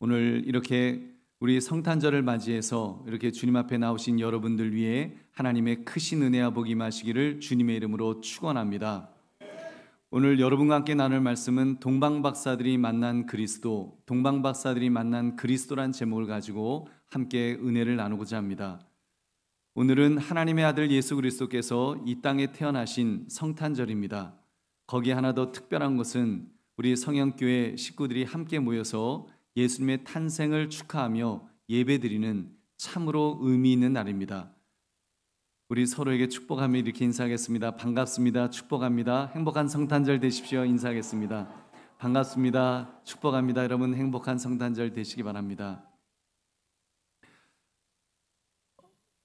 오늘 이렇게 우리 성탄절을 맞이해서 이렇게 주님 앞에 나오신 여러분들 위해 하나님의 크신 은혜와 복이 임하시기를 주님의 이름으로 축원합니다. 오늘 여러분과 함께 나눌 말씀은 동방박사들이 만난 그리스도, 동방박사들이 만난 그리스도란 제목을 가지고 함께 은혜를 나누고자 합니다. 오늘은 하나님의 아들 예수 그리스도께서 이 땅에 태어나신 성탄절입니다. 거기에 하나 더 특별한 것은 우리 성영교회 식구들이 함께 모여서 예수님의 탄생을 축하하며 예배드리는 참으로 의미 있는 날입니다. 우리 서로에게 축복하며 이렇게 인사하겠습니다. 반갑습니다. 축복합니다. 행복한 성탄절 되십시오. 인사하겠습니다. 반갑습니다. 축복합니다. 여러분 행복한 성탄절 되시기 바랍니다.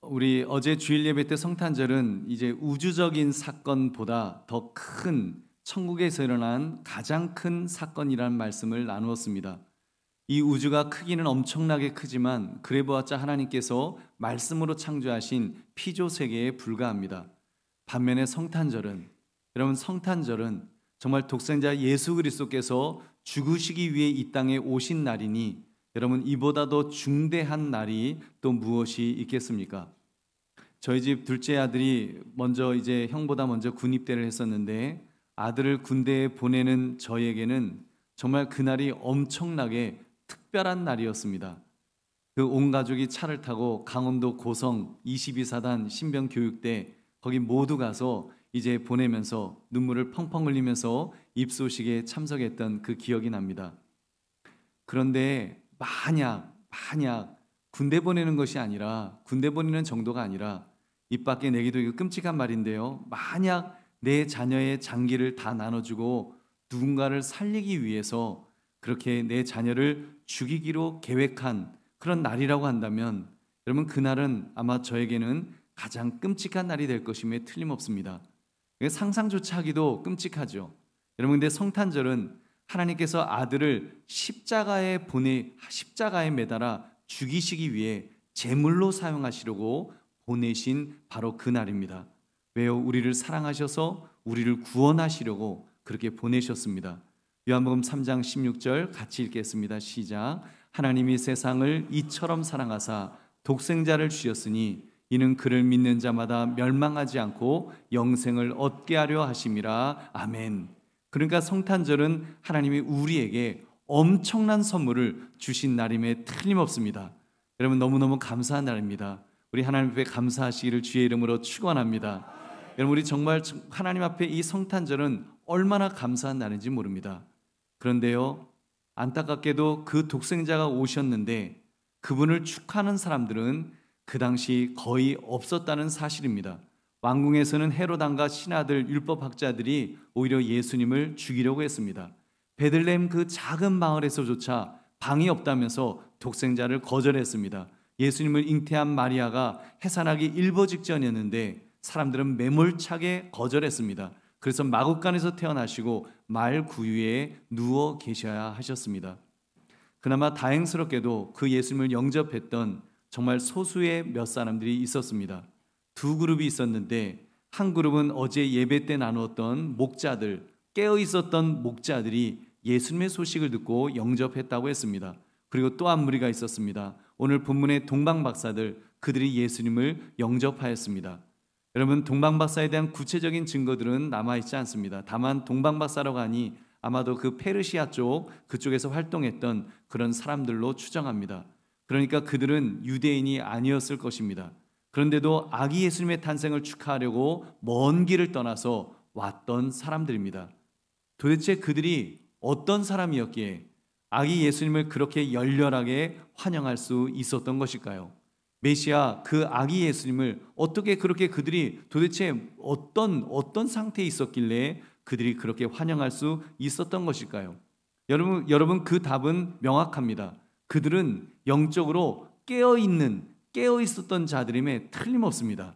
우리 어제 주일 예배 때 성탄절은 이제 우주적인 사건보다 더 큰 천국에서 일어난 가장 큰 사건이라는 말씀을 나누었습니다. 이 우주가 크기는 엄청나게 크지만 그래 보았자 하나님께서 말씀으로 창조하신 피조 세계에 불과합니다. 반면에 성탄절은, 여러분 성탄절은 정말 독생자 예수 그리스도께서 죽으시기 위해 이 땅에 오신 날이니 여러분 이보다 더 중대한 날이 또 무엇이 있겠습니까? 저희 집 둘째 아들이 이제 형보다 먼저 군입대를 했었는데 아들을 군대에 보내는 저에게는 정말 그날이 엄청나게 특별한 날이었습니다. 그 온 가족이 차를 타고 강원도 고성 22사단 신병교육대 거기 모두 가서 이제 보내면서 눈물을 펑펑 흘리면서 입소식에 참석했던 그 기억이 납니다. 그런데 만약 군대 보내는 것이 아니라, 군대 보내는 정도가 아니라 입 밖에 내기도 이거 끔찍한 말인데요, 만약 내 자녀의 장기를 다 나눠주고 누군가를 살리기 위해서 그렇게 내 자녀를 죽이기로 계획한 그런 날이라고 한다면 여러분 그날은 아마 저에게는 가장 끔찍한 날이 될 것임에 틀림없습니다. 상상조차 하기도 끔찍하죠. 여러분 근데 성탄절은 하나님께서 아들을 십자가에 매달아 죽이시기 위해 제물로 사용하시려고 보내신 바로 그 날입니다. 왜요? 우리를 사랑하셔서 우리를 구원하시려고 그렇게 보내셨습니다. 요한복음 3장 16절 같이 읽겠습니다. 시작. 하나님이 세상을 이처럼 사랑하사 독생자를 주셨으니 이는 그를 믿는 자마다 멸망하지 않고 영생을 얻게 하려 하심이라. 아멘. 그러니까 성탄절은 하나님이 우리에게 엄청난 선물을 주신 날임에 틀림없습니다. 여러분 너무너무 감사한 날입니다. 우리 하나님 앞에 감사하시기를 주의 이름으로 축원합니다. 여러분 우리 정말 하나님 앞에 이 성탄절은 얼마나 감사한 날인지 모릅니다. 그런데요, 안타깝게도 그 독생자가 오셨는데 그분을 축하하는 사람들은 그 당시 거의 없었다는 사실입니다. 왕궁에서는 헤롯 왕과 신하들, 율법학자들이 오히려 예수님을 죽이려고 했습니다. 베들레헴 그 작은 마을에서조차 방이 없다면서 독생자를 거절했습니다. 예수님을 잉태한 마리아가 해산하기 일보 직전이었는데 사람들은 매몰차게 거절했습니다. 그래서 마구간에서 태어나시고 말 구유에 누워 계셔야 하셨습니다. 그나마 다행스럽게도 그 예수님을 영접했던 정말 소수의 몇 사람들이 있었습니다. 두 그룹이 있었는데 한 그룹은 어제 예배 때 나누었던 목자들, 깨어 있었던 목자들이 예수님의 소식을 듣고 영접했다고 했습니다. 그리고 또 한 무리가 있었습니다. 오늘 본문의 동방박사들, 그들이 예수님을 영접하였습니다. 여러분 동방박사에 대한 구체적인 증거들은 남아있지 않습니다. 다만 동방박사라고 하니 아마도 그 페르시아 그쪽에서 활동했던 그런 사람들로 추정합니다. 그러니까 그들은 유대인이 아니었을 것입니다. 그런데도 아기 예수님의 탄생을 축하하려고 먼 길을 떠나서 왔던 사람들입니다. 도대체 그들이 어떤 사람이었기에 아기 예수님을 그렇게 열렬하게 환영할 수 있었던 것일까요? 메시아 그 아기 예수님을 어떻게 그렇게 그들이 도대체 어떤 상태에 있었길래 그들이 그렇게 환영할 수 있었던 것일까요? 여러분 그 답은 명확합니다. 그들은 영적으로 깨어 있었던 자들임에 틀림없습니다.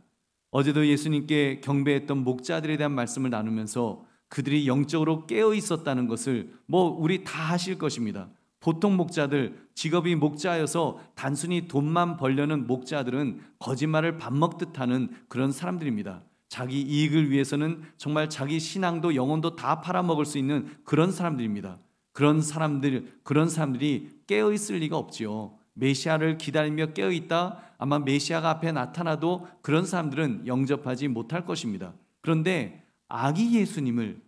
어제도 예수님께 경배했던 목자들에 대한 말씀을 나누면서 그들이 영적으로 깨어 있었다는 것을 우리 다 아실 것입니다. 보통 목자들, 직업이 목자여서 단순히 돈만 벌려는 목자들은 거짓말을 밥 먹듯 하는 그런 사람들입니다. 자기 이익을 위해서는 정말 자기 신앙도 영혼도 다 팔아먹을 수 있는 그런 사람들입니다. 그런 사람들이 깨어 있을 리가 없지요. 메시아를 기다리며 깨어 있다. 아마 메시아가 앞에 나타나도 그런 사람들은 영접하지 못할 것입니다. 그런데 아기 예수님을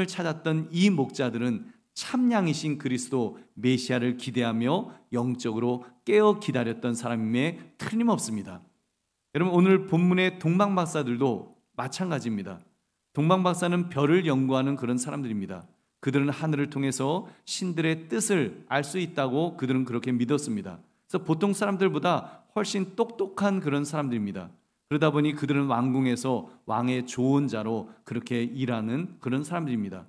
찾았던 이 목자들은 참양이신 그리스도 메시아를 기대하며 영적으로 깨어 기다렸던 사람임에 틀림없습니다. 여러분, 오늘 본문의 동방박사들도 마찬가지입니다. 동방박사는 별을 연구하는 그런 사람들입니다. 그들은 하늘을 통해서 신들의 뜻을 알 수 있다고 그들은 그렇게 믿었습니다. 그래서 보통 사람들보다 훨씬 똑똑한 그런 사람들입니다. 그러다 보니 그들은 왕궁에서 왕의 조언자로 그렇게 일하는 그런 사람들입니다.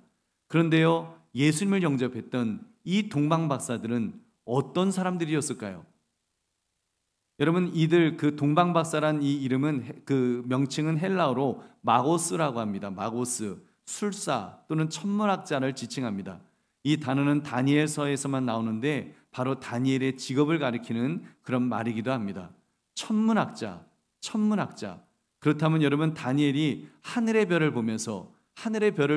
그런데요, 예수님을 영접했던 이 동방박사들은 어떤 사람들이었을까요? 여러분, 이들 그 동방박사란 이 이름은 그 명칭은 헬라어로 마고스라고 합니다. 마고스, 술사 또는 천문학자를 지칭합니다. 이 단어는 다니엘서에서만 나오는데 바로 다니엘의 직업을 가리키는 그런 말이기도 합니다. 천문학자. 그렇다면 여러분, 다니엘이 하늘의 별을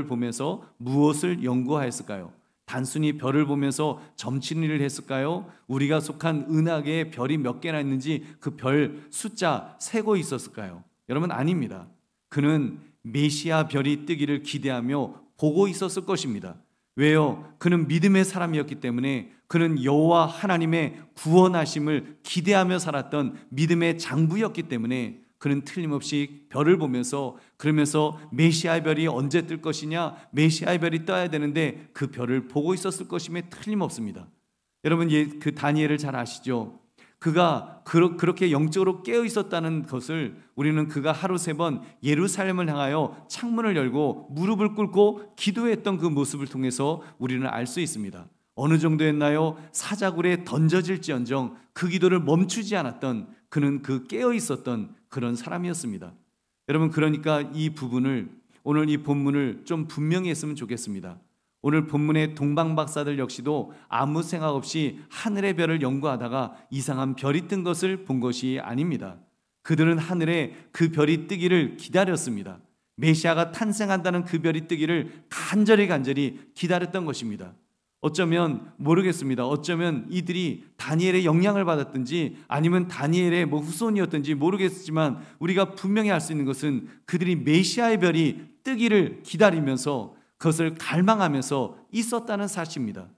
보면서 무엇을 연구하였을까요? 단순히 별을 보면서 점치는 했을까요? 우리가 속한 은하계에 별이 몇 개나 있는지 그 별 숫자 세고 있었을까요? 여러분, 아닙니다. 그는 메시아 별이 뜨기를 기대하며 보고 있었을 것입니다. 왜요? 그는 믿음의 사람이었기 때문에, 그는 여호와 하나님의 구원하심을 기대하며 살았던 믿음의 장부였기 때문에 그는 틀림없이 별을 보면서, 그러면서 메시아의 별이 언제 뜰 것이냐, 메시아의 별이 떠야 되는데 그 별을 보고 있었을 것임에 틀림없습니다. 여러분, 그 다니엘을 잘 아시죠? 그가 그렇게 영적으로 깨어 있었다는 것을 우리는 그가 하루 3번 예루살렘을 향하여 창문을 열고 무릎을 꿇고 기도했던 그 모습을 통해서 우리는 알 수 있습니다. 어느 정도였나요? 사자굴에 던져질지언정 그 기도를 멈추지 않았던, 그는 그 깨어 있었던 그런 사람이었습니다. 여러분, 그러니까 이 부분을, 오늘 이 본문을 좀 분명히 했으면 좋겠습니다. 오늘 본문의 동방박사들 역시도 아무 생각 없이 하늘의 별을 연구하다가 이상한 별이 뜬 것을 본 것이 아닙니다. 그들은 하늘에 그 별이 뜨기를 기다렸습니다. 메시아가 탄생한다는 그 별이 뜨기를 간절히 기다렸던 것입니다. 어쩌면 모르겠습니다. 어쩌면 이들이 다니엘의 영향을 받았든지 아니면 다니엘의 후손이었든지 모르겠지만, 우리가 분명히 알 수 있는 것은 그들이 메시아의 별이 뜨기를 기다리면서 그것을 갈망하면서 있었다는 사실입니다.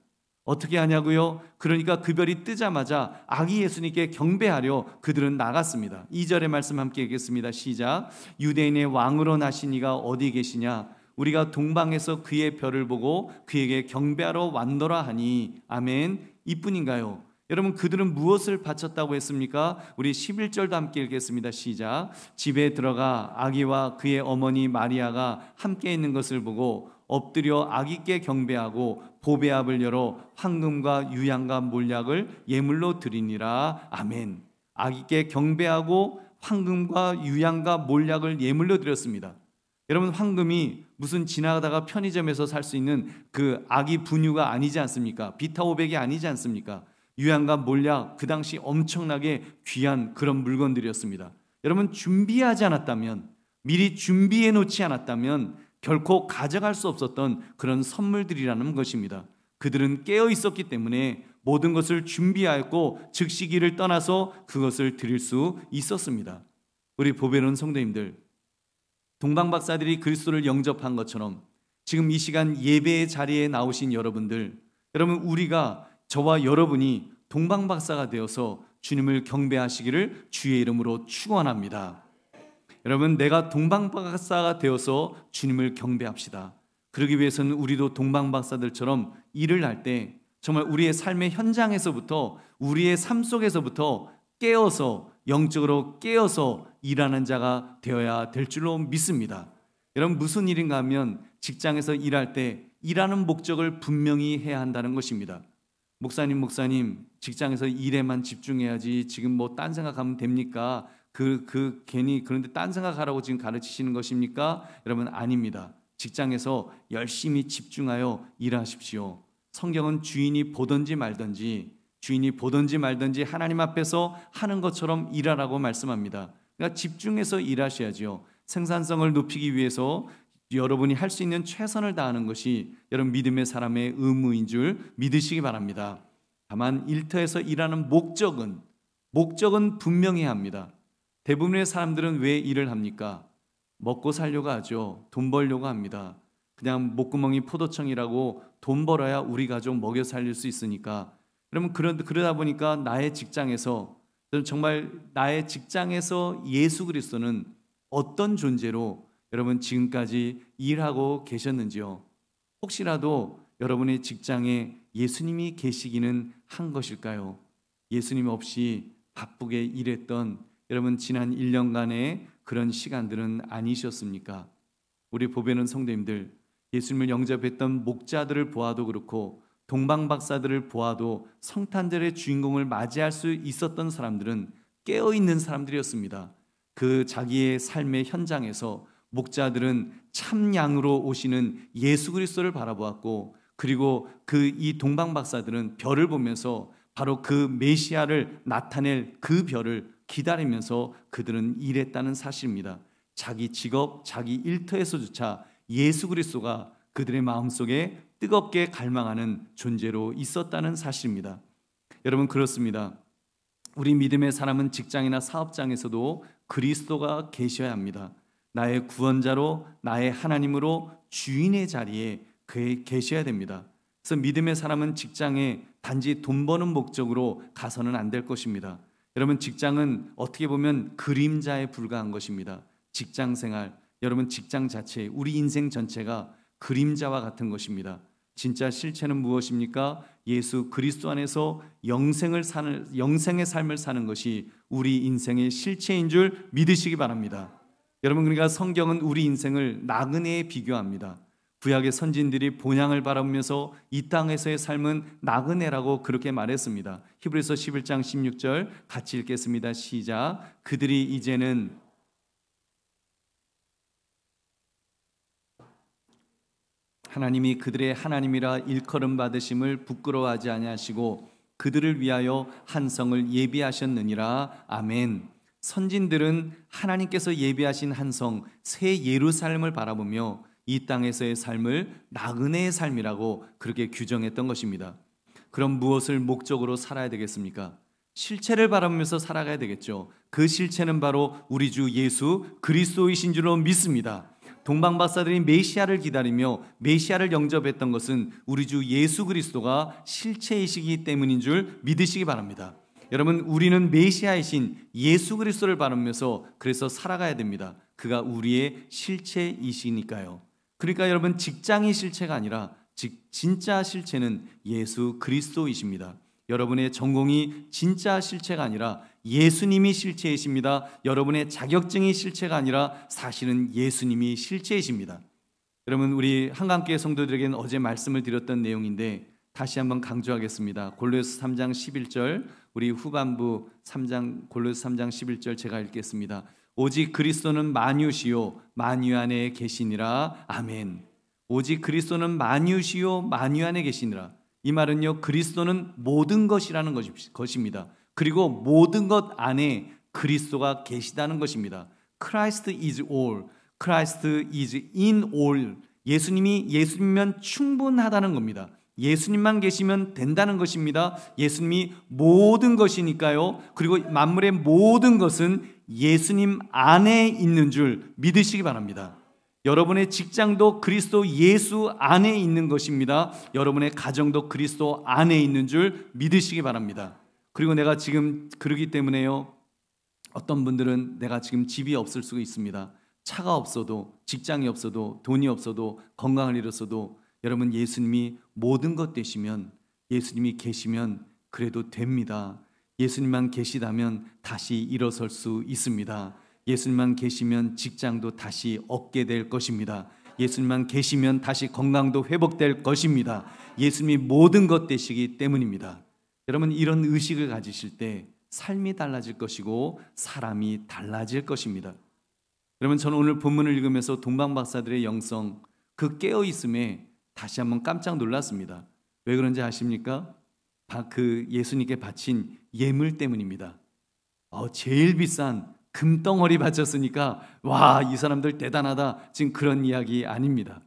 어떻게 하냐고요? 그러니까 그 별이 뜨자마자 아기 예수님께 경배하려 그들은 나갔습니다. 2절의 말씀 함께 읽겠습니다. 시작. 유대인의 왕으로 나신 이가 어디 계시냐? 우리가 동방에서 그의 별을 보고 그에게 경배하러 왔노라 하니. 아멘. 이뿐인가요? 여러분, 그들은 무엇을 바쳤다고 했습니까? 우리 11절도 함께 읽겠습니다. 시작. 집에 들어가 아기와 그의 어머니 마리아가 함께 있는 것을 보고 엎드려 아기께 경배하고 보배압을 열어 황금과 유향과 몰약을 예물로 드리니라. 아멘. 아기께 경배하고 황금과 유향과 몰약을 예물로 드렸습니다. 여러분, 황금이 무슨 지나가다가 편의점에서 살 수 있는 그 아기 분유가 아니지 않습니까? 비타500이 아니지 않습니까? 유향과 몰약, 그 당시 엄청나게 귀한 그런 물건들이었습니다. 여러분, 준비하지 않았다면, 미리 준비해 놓지 않았다면 결코 가져갈 수 없었던 그런 선물들이라는 것입니다. 그들은 깨어 있었기 때문에 모든 것을 준비하였고 즉시 길을 떠나서 그것을 드릴 수 있었습니다. 우리 보배로운 성도님들, 동방박사들이 그리스도를 영접한 것처럼 지금 이 시간 예배의 자리에 나오신 여러분들, 여러분, 우리가, 저와 여러분이 동방박사가 되어서 주님을 경배하시기를 주의 이름으로 축원합니다. 여러분, 내가 동방박사가 되어서 주님을 경배합시다. 그러기 위해서는 우리도 동방박사들처럼 일을 할 때 정말 우리의 삶의 현장에서부터, 우리의 삶 속에서부터 깨어서, 영적으로 깨어서 일하는 자가 되어야 될 줄로 믿습니다. 여러분, 무슨 일인가 하면 직장에서 일할 때 일하는 목적을 분명히 해야 한다는 것입니다. 목사님, 직장에서 일에만 집중해야지 지금 뭐 딴 생각하면 됩니까? 괜히 그런데 딴 생각하라고 지금 가르치시는 것입니까? 여러분, 아닙니다. 직장에서 열심히 집중하여 일하십시오. 성경은 주인이 보든지 말든지 하나님 앞에서 하는 것처럼 일하라고 말씀합니다. 그러니까 집중해서 일하셔야죠. 생산성을 높이기 위해서 여러분이 할 수 있는 최선을 다하는 것이 여러분 믿음의 사람의 의무인 줄 믿으시기 바랍니다. 다만 일터에서 일하는 목적은 분명해야 합니다. 대부분의 사람들은 왜 일을 합니까? 먹고 살려고 하죠. 돈 벌려고 합니다. 그냥 목구멍이 포도청이라고 돈 벌어야 우리 가족 먹여 살릴 수 있으니까. 여러분 그러다 보니까 나의 직장에서 예수 그리스도는 어떤 존재로 여러분 지금까지 일하고 계셨는지요? 혹시라도 여러분의 직장에 예수님이 계시기는 한 것일까요? 예수님 없이 바쁘게 일했던 여러분 지난 1년간의 그런 시간들은 아니셨습니까? 우리 보배는 성도님들, 예수님을 영접했던 목자들을 보아도 그렇고 동방박사들을 보아도 성탄절의 주인공을 맞이할 수 있었던 사람들은 깨어있는 사람들이었습니다. 그 자기의 삶의 현장에서 목자들은 참 양으로 오시는 예수 그리스도를 바라보았고, 그리고 이 동방박사들은 별을 보면서 바로 그 메시아를 나타낼 그 별을 기다리면서 그들은 일했다는 사실입니다. 자기 직업, 자기 일터에서조차 예수 그리스도가 그들의 마음속에 뜨겁게 갈망하는 존재로 있었다는 사실입니다. 여러분 그렇습니다. 우리 믿음의 사람은 직장이나 사업장에서도 그리스도가 계셔야 합니다. 나의 구원자로, 나의 하나님으로 주인의 자리에 그에 계셔야 됩니다. 그래서 믿음의 사람은 직장에 단지 돈 버는 목적으로 가서는 안 될 것입니다. 여러분 직장은 어떻게 보면 그림자에 불과한 것입니다. 직장 생활, 여러분 직장 자체, 우리 인생 전체가 그림자와 같은 것입니다. 진짜 실체는 무엇입니까? 예수 그리스도 안에서 영생의 삶을 사는 것이 우리 인생의 실체인 줄 믿으시기 바랍니다. 여러분 그러니까 성경은 우리 인생을 나그네에 비교합니다. 구약의 선진들이 본향을 바라보면서 이 땅에서의 삶은 나그네라고 그렇게 말했습니다. 히브리서 11장 16절 같이 읽겠습니다. 시작. 그들이 이제는 하나님이 그들의 하나님이라 일컬음 받으심을 부끄러워하지 아니하시고 그들을 위하여 한 성을 예비하셨느니라. 아멘. 선진들은 하나님께서 예비하신 한 성, 새 예루살렘을 바라보며 이 땅에서의 삶을 나그네의 삶이라고 그렇게 규정했던 것입니다. 그럼 무엇을 목적으로 살아야 되겠습니까? 실체를 바라보면서 살아가야 되겠죠. 그 실체는 바로 우리 주 예수 그리스도이신 줄로 믿습니다. 동방박사들이 메시아를 기다리며 메시아를 영접했던 것은 우리 주 예수 그리스도가 실체이시기 때문인 줄 믿으시기 바랍니다. 여러분 우리는 메시아이신 예수 그리스도를 바라보면서 그래서 살아가야 됩니다. 그가 우리의 실체이시니까요. 그러니까 여러분 직장이 실체가 아니라 진짜 실체는 예수 그리스도이십니다. 여러분의 전공이 진짜 실체가 아니라 예수님이 실체이십니다. 여러분의 자격증이 실체가 아니라 사실은 예수님이 실체이십니다. 여러분 우리 한강교회 성도들에게는 어제 말씀을 드렸던 내용인데 다시 한번 강조하겠습니다. 골로새 3장 11절 우리 후반부 골로새 3장 11절 제가 읽겠습니다. 오직 그리스도는 만유시요 만유 안에 계시니라. 아멘. 오직 그리스도는 만유시요 만유 안에 계시니라. 이 말은요 그리스도는 모든 것이라는 것입니다. 그리고 모든 것 안에 그리스도가 계시다는 것입니다. Christ is all, Christ is in all. 예수님이면 충분하다는 겁니다. 예수님만 계시면 된다는 것입니다. 예수님이 모든 것이니까요. 그리고 만물의 모든 것은 예수님 안에 있는 줄 믿으시기 바랍니다. 여러분의 직장도 그리스도 예수 안에 있는 것입니다. 여러분의 가정도 그리스도 안에 있는 줄 믿으시기 바랍니다. 그리고 내가 지금 그러기 때문에요, 어떤 분들은 내가 지금 집이 없을 수가 있습니다. 차가 없어도, 직장이 없어도, 돈이 없어도, 건강을 잃었어도 여러분 예수님이 모든 것 되시면, 예수님이 계시면 그래도 됩니다. 예수님만 계시다면 다시 일어설 수 있습니다. 예수님만 계시면 직장도 다시 얻게 될 것입니다. 예수님만 계시면 다시 건강도 회복될 것입니다. 예수님이 모든 것 되시기 때문입니다. 여러분 이런 의식을 가지실 때 삶이 달라질 것이고 사람이 달라질 것입니다. 여러분 저는 오늘 본문을 읽으면서 동방박사들의 영성, 그 깨어있음에 다시 한번 깜짝 놀랐습니다. 왜 그런지 아십니까? 그 예수님께 바친 예물 때문입니다. 제일 비싼 금덩어리 바쳤으니까 와, 이 사람들 대단하다, 지금 그런 이야기 아닙니다.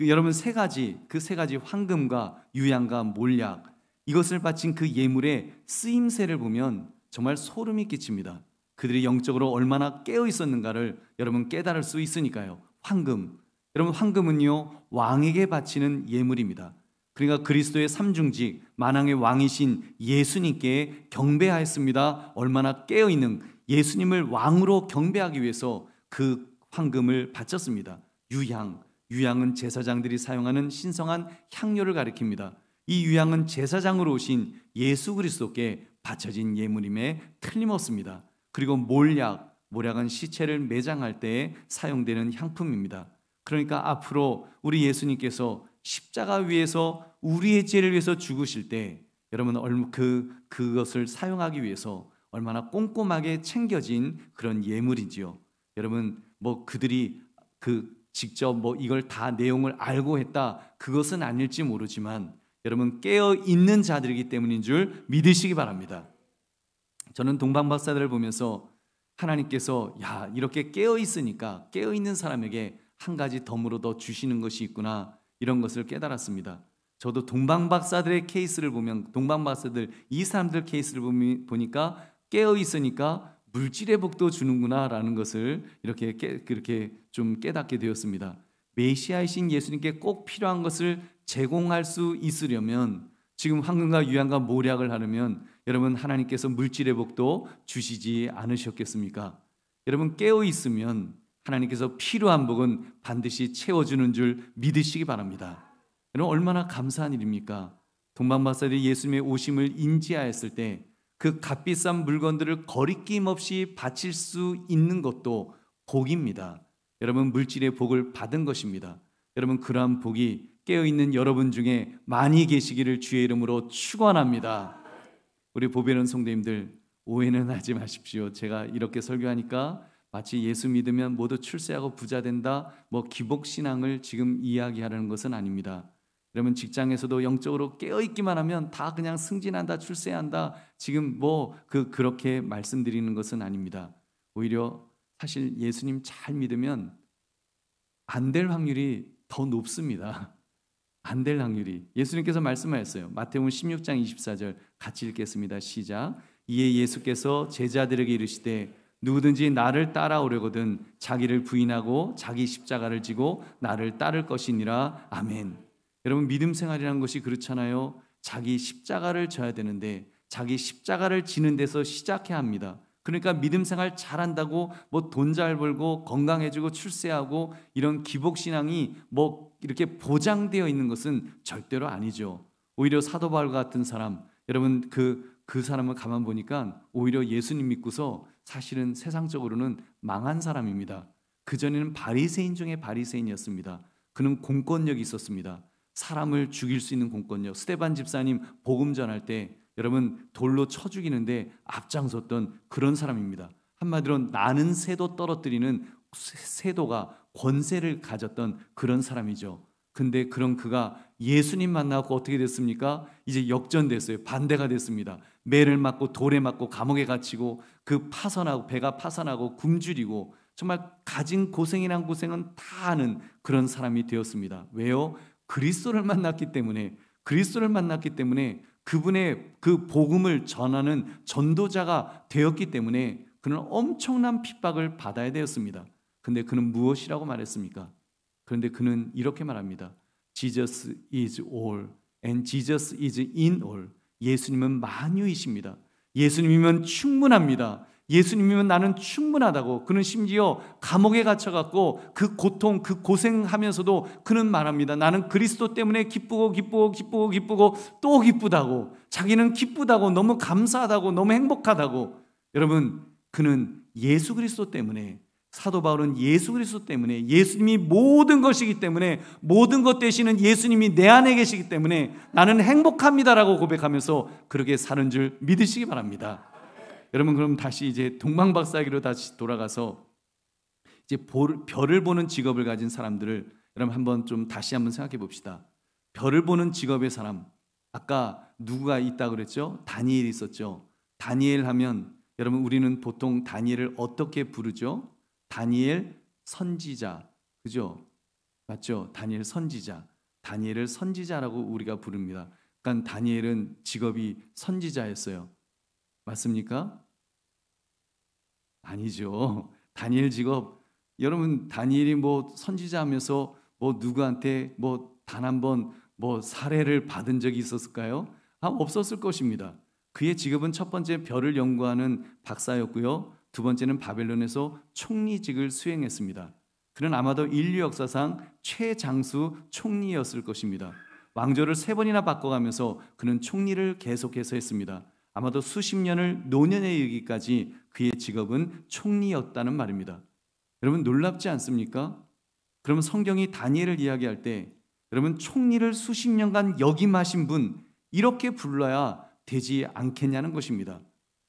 여러분, 그 세 가지 황금과 유향과 몰약, 이것을 바친 그 예물의 쓰임새를 보면 정말 소름이 끼칩니다. 그들이 영적으로 얼마나 깨어 있었는가를 여러분 깨달을 수 있으니까요. 황금, 여러분, 황금은요 왕에게 바치는 예물입니다. 그러니까 그리스도의 삼중직 만왕의 왕이신 예수님께 경배하였습니다. 얼마나 깨어 있는, 예수님을 왕으로 경배하기 위해서 그 황금을 바쳤습니다. 유향은 제사장들이 사용하는 신성한 향료를 가리킵니다. 이 유향은 제사장으로 오신 예수 그리스도께 바쳐진 예물임에 틀림없습니다. 그리고 몰약은 시체를 매장할 때에 사용되는 향품입니다. 그러니까 앞으로 우리 예수님께서 십자가 위에서 우리의 죄를 위해서 죽으실 때 여러분 그것을 사용하기 위해서 얼마나 꼼꼼하게 챙겨진 그런 예물이지요. 여러분, 그들이 직접 이걸 다 내용을 알고 했다, 그것은 아닐지 모르지만 여러분 깨어 있는 자들이기 때문인 줄 믿으시기 바랍니다. 저는 동방박사들을 보면서 하나님께서 이렇게 깨어 있으니까 깨어 있는 사람에게 한 가지 덤으로 더 주시는 것이 있구나, 이런 것을 깨달았습니다. 저도 동방박사들의 케이스를 보면, 동방박사들 이 사람들 케이스를 보니까 깨어 있으니까 물질의 복도 주는구나 라는 것을 그렇게 좀 깨닫게 되었습니다. 메시아이신 예수님께 꼭 필요한 것을 제공할 수 있으려면, 지금 황금과 유향과 몰약을 하려면 여러분 하나님께서 물질의 복도 주시지 않으셨겠습니까? 여러분, 깨어 있으면 하나님께서 필요한 복은 반드시 채워주는 줄 믿으시기 바랍니다. 여러분, 얼마나 감사한 일입니까? 동방박사들이 예수님의 오심을 인지하였을 때 그 값비싼 물건들을 거리낌 없이 바칠 수 있는 것도 복입니다. 여러분, 물질의 복을 받은 것입니다. 여러분, 그러한 복이 깨어있는 여러분 중에 많이 계시기를 주의 이름으로 축원합니다. 우리 보배는 성도님들, 오해는 하지 마십시오. 제가 이렇게 설교하니까 마치 예수 믿으면 모두 출세하고 부자 된다, 기복신앙을 지금 이야기하려는 것은 아닙니다. 여러분, 직장에서도 영적으로 깨어있기만 하면 다 그냥 승진한다, 출세한다, 지금 그렇게 말씀드리는 것은 아닙니다. 오히려 사실 예수님 잘 믿으면 안 될 확률이 더 높습니다. 안 될 확률이. 예수님께서 말씀하셨어요. 마태복음 16장 24절 같이 읽겠습니다. 시작. 이에 예수께서 제자들에게 이르시되 누구든지 나를 따라오려거든 자기를 부인하고 자기 십자가를 지고 나를 따를 것이니라. 아멘. 여러분, 믿음 생활이라는 것이 그렇잖아요. 자기 십자가를 져야 되는데 자기 십자가를 지는 데서 시작해야 합니다. 그러니까 믿음 생활 잘한다고 돈 잘 벌고 건강해지고 출세하고 이런 기복신앙이 이렇게 보장되어 있는 것은 절대로 아니죠. 오히려 사도 바울 같은 사람, 여러분 그 사람을 가만 보니까 오히려 예수님 믿고서 사실은 세상적으로는 망한 사람입니다. 그전에는 바리새인 중에 바리새인이었습니다. 그는 공권력이 있었습니다. 사람을 죽일 수 있는 공권력. 스데반 집사님 복음 전할 때 여러분 돌로 쳐 죽이는데 앞장섰던 그런 사람입니다. 한마디로 나는 새도 떨어뜨리는 새도가 권세를 가졌던 그런 사람이죠. 근데 그가 예수님 만나고 어떻게 됐습니까? 이제 역전됐어요. 반대가 됐습니다. 매를 맞고 돌에 맞고 감옥에 갇히고 배가 파산하고 굶주리고 정말 가진 고생이란 고생은 다 하는 그런 사람이 되었습니다. 왜요? 그리스도를 만났기 때문에 그분의 그 복음을 전하는 전도자가 되었기 때문에 그는 엄청난 핍박을 받아야 되었습니다. 근데 그는 무엇이라고 말했습니까? 그런데 그는 이렇게 말합니다. Jesus is all and Jesus is in all. 예수님은 만유이십니다. 예수님이면 충분합니다. 예수님이면 나는 충분하다고. 그는 심지어 감옥에 갇혀갖고 그 고통, 그 고생하면서도 그는 말합니다. 나는 그리스도 때문에 기쁘고 또 기쁘다고. 자기는 기쁘다고, 너무 감사하다고, 너무 행복하다고. 여러분, 그는 예수 그리스도 때문에, 사도 바울은 예수 그리스도 때문에, 예수님이 모든 것이기 때문에, 모든 것 되시는 예수님이 내 안에 계시기 때문에 나는 행복합니다라고 고백하면서 그렇게 사는 줄 믿으시기 바랍니다. 여러분, 그럼 다시 이제 동방박사기로 다시 돌아가서 이제 별을 보는 직업을 가진 사람들을 여러분 다시 한번 생각해 봅시다. 별을 보는 직업의 사람, 아까 누구가 있다 그랬죠? 다니엘이 있었죠. 다니엘 하면 여러분, 우리는 보통 다니엘을 어떻게 부르죠? 다니엘 선지자, 그죠? 맞죠? 다니엘 선지자, 다니엘을 선지자라고 우리가 부릅니다. 그러니까 다니엘은 직업이 선지자였어요. 맞습니까? 아니죠. 다니엘 직업, 여러분, 다니엘이 뭐 선지자 하면서 뭐 누구한테 뭐 단 한 번 뭐 사례를 받은 적이 있었을까요? 없었을 것입니다. 그의 직업은 첫 번째 별을 연구하는 박사였고요. 두 번째는 바벨론에서 총리직을 수행했습니다. 그는 아마도 인류 역사상 최장수 총리였을 것입니다. 왕조를 3번이나 바꿔가면서 그는 총리를 계속해서 했습니다. 아마도 수십 년을 노년에 이르기까지 그의 직업은 총리였다는 말입니다. 여러분, 놀랍지 않습니까? 그러면 성경이 다니엘을 이야기할 때 여러분, 총리를 수십 년간 역임하신 분, 이렇게 불러야 되지 않겠냐는 것입니다.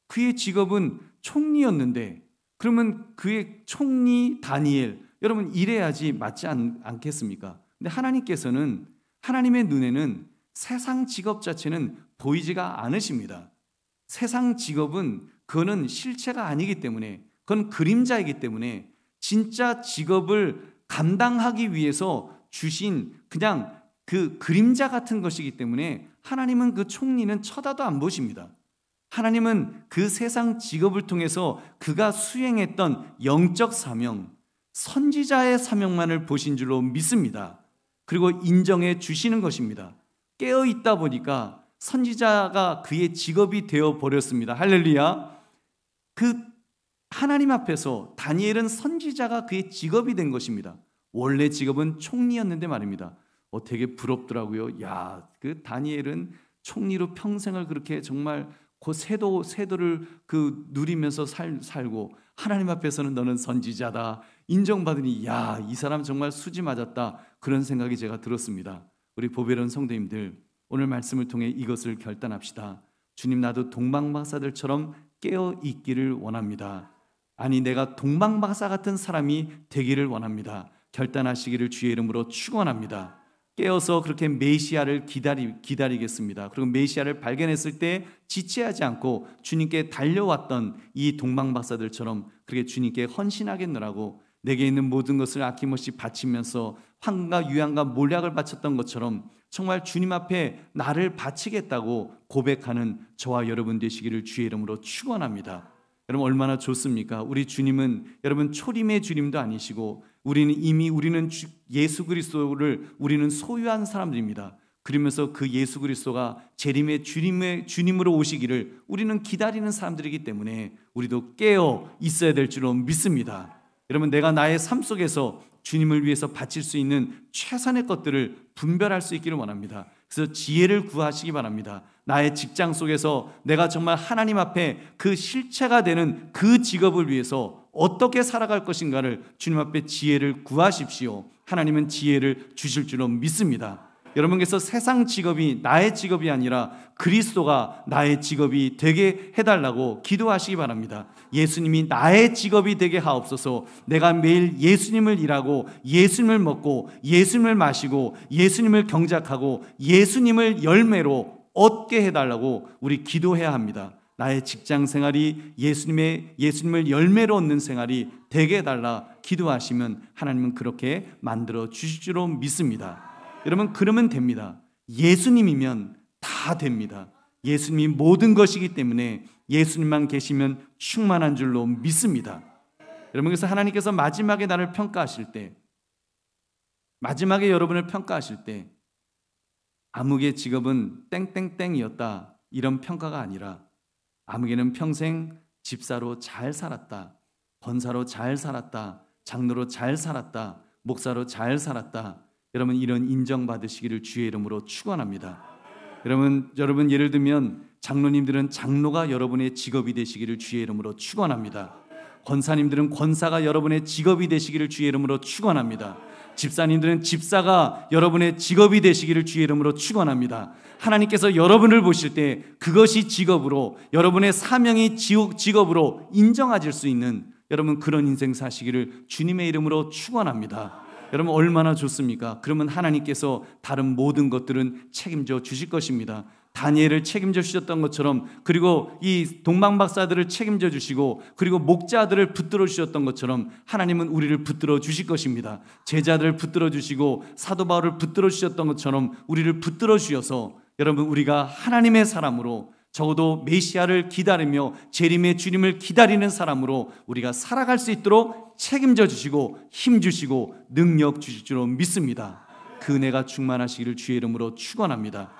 그의 직업은 총리였는데 그러면 그의 총리 다니엘, 여러분, 이래야지 맞지 않겠습니까? 근데 하나님께서는, 하나님의 눈에는 세상 직업 자체는 보이지가 않으십니다. 세상 직업은 그거는 실체가 아니기 때문에, 그건 그림자이기 때문에 진짜 직업을 감당하기 위해서 주신 그냥 그 그림자 같은 것이기 때문에 하나님은 그 총리는 쳐다도 안 보십니다. 하나님은 그 세상 직업을 통해서 그가 수행했던 영적 사명, 선지자의 사명만을 보신 줄로 믿습니다. 그리고 인정해 주시는 것입니다. 깨어 있다 보니까 선지자가 그의 직업이 되어 버렸습니다. 할렐루야. 그 하나님 앞에서 다니엘은 선지자가 그의 직업이 된 것입니다. 원래 직업은 총리였는데 말입니다. 되게 부럽더라고요. 야, 그 다니엘은 총리로 평생을 그렇게 정말 그 세도를 누리면서 살고 하나님 앞에서는 너는 선지자다 인정받으니, 야, 이 사람 정말 수지 맞았다, 그런 생각이 제가 들었습니다. 우리 보배로운 성도님들, 오늘 말씀을 통해 이것을 결단합시다. 주님, 나도 동방박사들처럼 깨어 있기를 원합니다. 아니, 내가 동방박사 같은 사람이 되기를 원합니다. 결단하시기를 주의 이름으로 축원합니다. 깨어서 그렇게 메시아를 기다리겠습니다. 그리고 메시아를 발견했을 때 지체하지 않고 주님께 달려왔던 이 동방박사들처럼 그렇게 주님께 헌신하겠노라고, 내게 있는 모든 것을 아낌없이 바치면서 황과 유향과 몰약을 바쳤던 것처럼 정말 주님 앞에 나를 바치겠다고 고백하는 저와 여러분 되시기를 주의 이름으로 축원합니다. 여러분, 얼마나 좋습니까? 우리 주님은 여러분 초림의 주님도 아니시고 우리는 예수 그리스도를 우리는 소유한 사람들입니다. 그러면서 그 예수 그리스도가 재림의 주님으로 오시기를 우리는 기다리는 사람들이기 때문에 우리도 깨어 있어야 될 줄로 믿습니다. 여러분, 내가 나의 삶 속에서 주님을 위해서 바칠 수 있는 최선의 것들을 분별할 수 있기를 원합니다. 그래서 지혜를 구하시기 바랍니다. 나의 직장 속에서 내가 정말 하나님 앞에 그 실체가 되는 그 직업을 위해서 어떻게 살아갈 것인가를 주님 앞에 지혜를 구하십시오. 하나님은 지혜를 주실 줄로 믿습니다. 여러분께서 세상 직업이 나의 직업이 아니라 그리스도가 나의 직업이 되게 해달라고 기도하시기 바랍니다. 예수님이 나의 직업이 되게 하옵소서. 내가 매일 예수님을 일하고 예수님을 먹고 예수님을 마시고 예수님을 경작하고 예수님을 열매로 얻게 해달라고 우리 기도해야 합니다. 나의 직장 생활이 예수님을 열매로 얻는 생활이 되게 해달라 기도하시면 하나님은 그렇게 만들어 주실 줄로 믿습니다. 여러분, 그러면 됩니다. 예수님이면 다 됩니다. 예수님이 모든 것이기 때문에 예수님만 계시면 충만한 줄로 믿습니다. 여러분, 그래서 하나님께서 마지막에 나를 평가하실 때, 마지막에 여러분을 평가하실 때 아무개 직업은 땡땡땡이었다, 이런 평가가 아니라 아무개는 평생 집사로 잘 살았다, 권사로 잘 살았다, 장로로 잘 살았다, 목사로 잘 살았다, 여러분, 이런 인정받으시기를 주의 이름으로 축원합니다. 여러분 예를 들면 장로님들은 장로가 여러분의 직업이 되시기를 주의 이름으로 축원합니다. 권사님들은 권사가 여러분의 직업이 되시기를 주의 이름으로 축원합니다. 집사님들은 집사가 여러분의 직업이 되시기를 주의 이름으로 축원합니다. 하나님께서 여러분을 보실 때 그것이 직업으로, 여러분의 사명이 직업으로 인정하실 수 있는 여러분 그런 인생 사시기를 주님의 이름으로 축원합니다. 여러분, 얼마나 좋습니까? 그러면 하나님께서 다른 모든 것들은 책임져 주실 것입니다. 다니엘을 책임져 주셨던 것처럼, 그리고 이 동방박사들을 책임져 주시고, 그리고 목자들을 붙들어 주셨던 것처럼 하나님은 우리를 붙들어 주실 것입니다. 제자들을 붙들어 주시고 사도 바울을 붙들어 주셨던 것처럼 우리를 붙들어 주셔서 여러분, 우리가 하나님의 사람으로, 적어도 메시아를 기다리며 재림의 주님을 기다리는 사람으로 우리가 살아갈 수 있도록 책임져 주시고 힘 주시고 능력 주실 줄로 믿습니다. 그 은혜가 충만하시기를 주의 이름으로 축원합니다.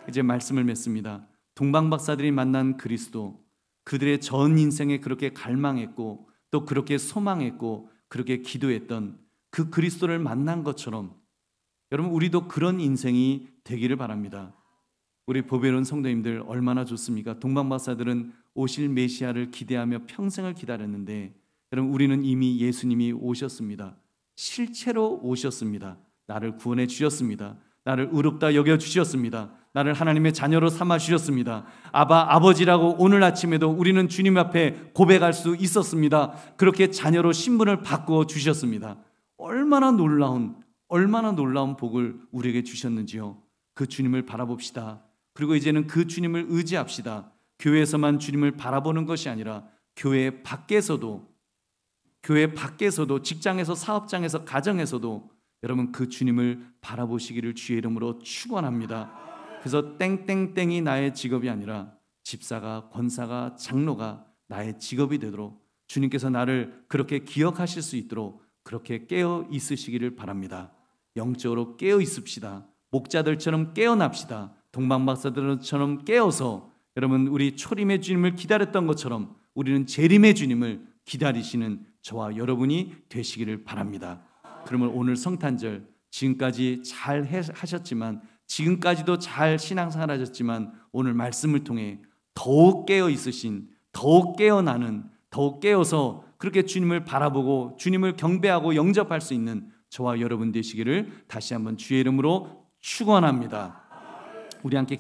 이제 말씀을 맺습니다. 동방박사들이 만난 그리스도, 그들의 전 인생에 그렇게 갈망했고 또 그렇게 소망했고 그렇게 기도했던 그 그리스도를 만난 것처럼 여러분, 우리도 그런 인생이 되기를 바랍니다. 우리 보배로운 성도님들 얼마나 좋습니까? 동방박사들은 오실 메시아를 기대하며 평생을 기다렸는데, 여러분, 우리는 이미 예수님이 오셨습니다. 실체로 오셨습니다. 나를 구원해 주셨습니다. 나를 의롭다 여겨 주셨습니다. 나를 하나님의 자녀로 삼아 주셨습니다. 아바, 아버지라고 오늘 아침에도 우리는 주님 앞에 고백할 수 있었습니다. 그렇게 자녀로 신분을 바꾸어 주셨습니다. 얼마나 놀라운 복을 우리에게 주셨는지요. 그 주님을 바라봅시다. 그리고 이제는 그 주님을 의지합시다. 교회에서만 주님을 바라보는 것이 아니라 교회 밖에서도, 직장에서, 사업장에서, 가정에서도 여러분 그 주님을 바라보시기를 주의 이름으로 축원합니다. 그래서 땡땡땡이 나의 직업이 아니라 집사가, 권사가, 장로가 나의 직업이 되도록 주님께서 나를 그렇게 기억하실 수 있도록 그렇게 깨어 있으시기를 바랍니다. 영적으로 깨어 있읍시다. 목자들처럼 깨어납시다. 동방박사들처럼 깨어서 여러분, 우리 초림의 주님을 기다렸던 것처럼 우리는 재림의 주님을 기다리시는 저와 여러분이 되시기를 바랍니다. 그러면 오늘 성탄절, 지금까지 잘 하셨지만, 지금까지도 잘 신앙생활 하셨지만, 오늘 말씀을 통해 더욱 깨어 있으신, 더욱 깨어나는, 더욱 깨어서 그렇게 주님을 바라보고 주님을 경배하고 영접할 수 있는 저와 여러분 되시기를 다시 한번 주의 이름으로 축원합니다. 우리 함께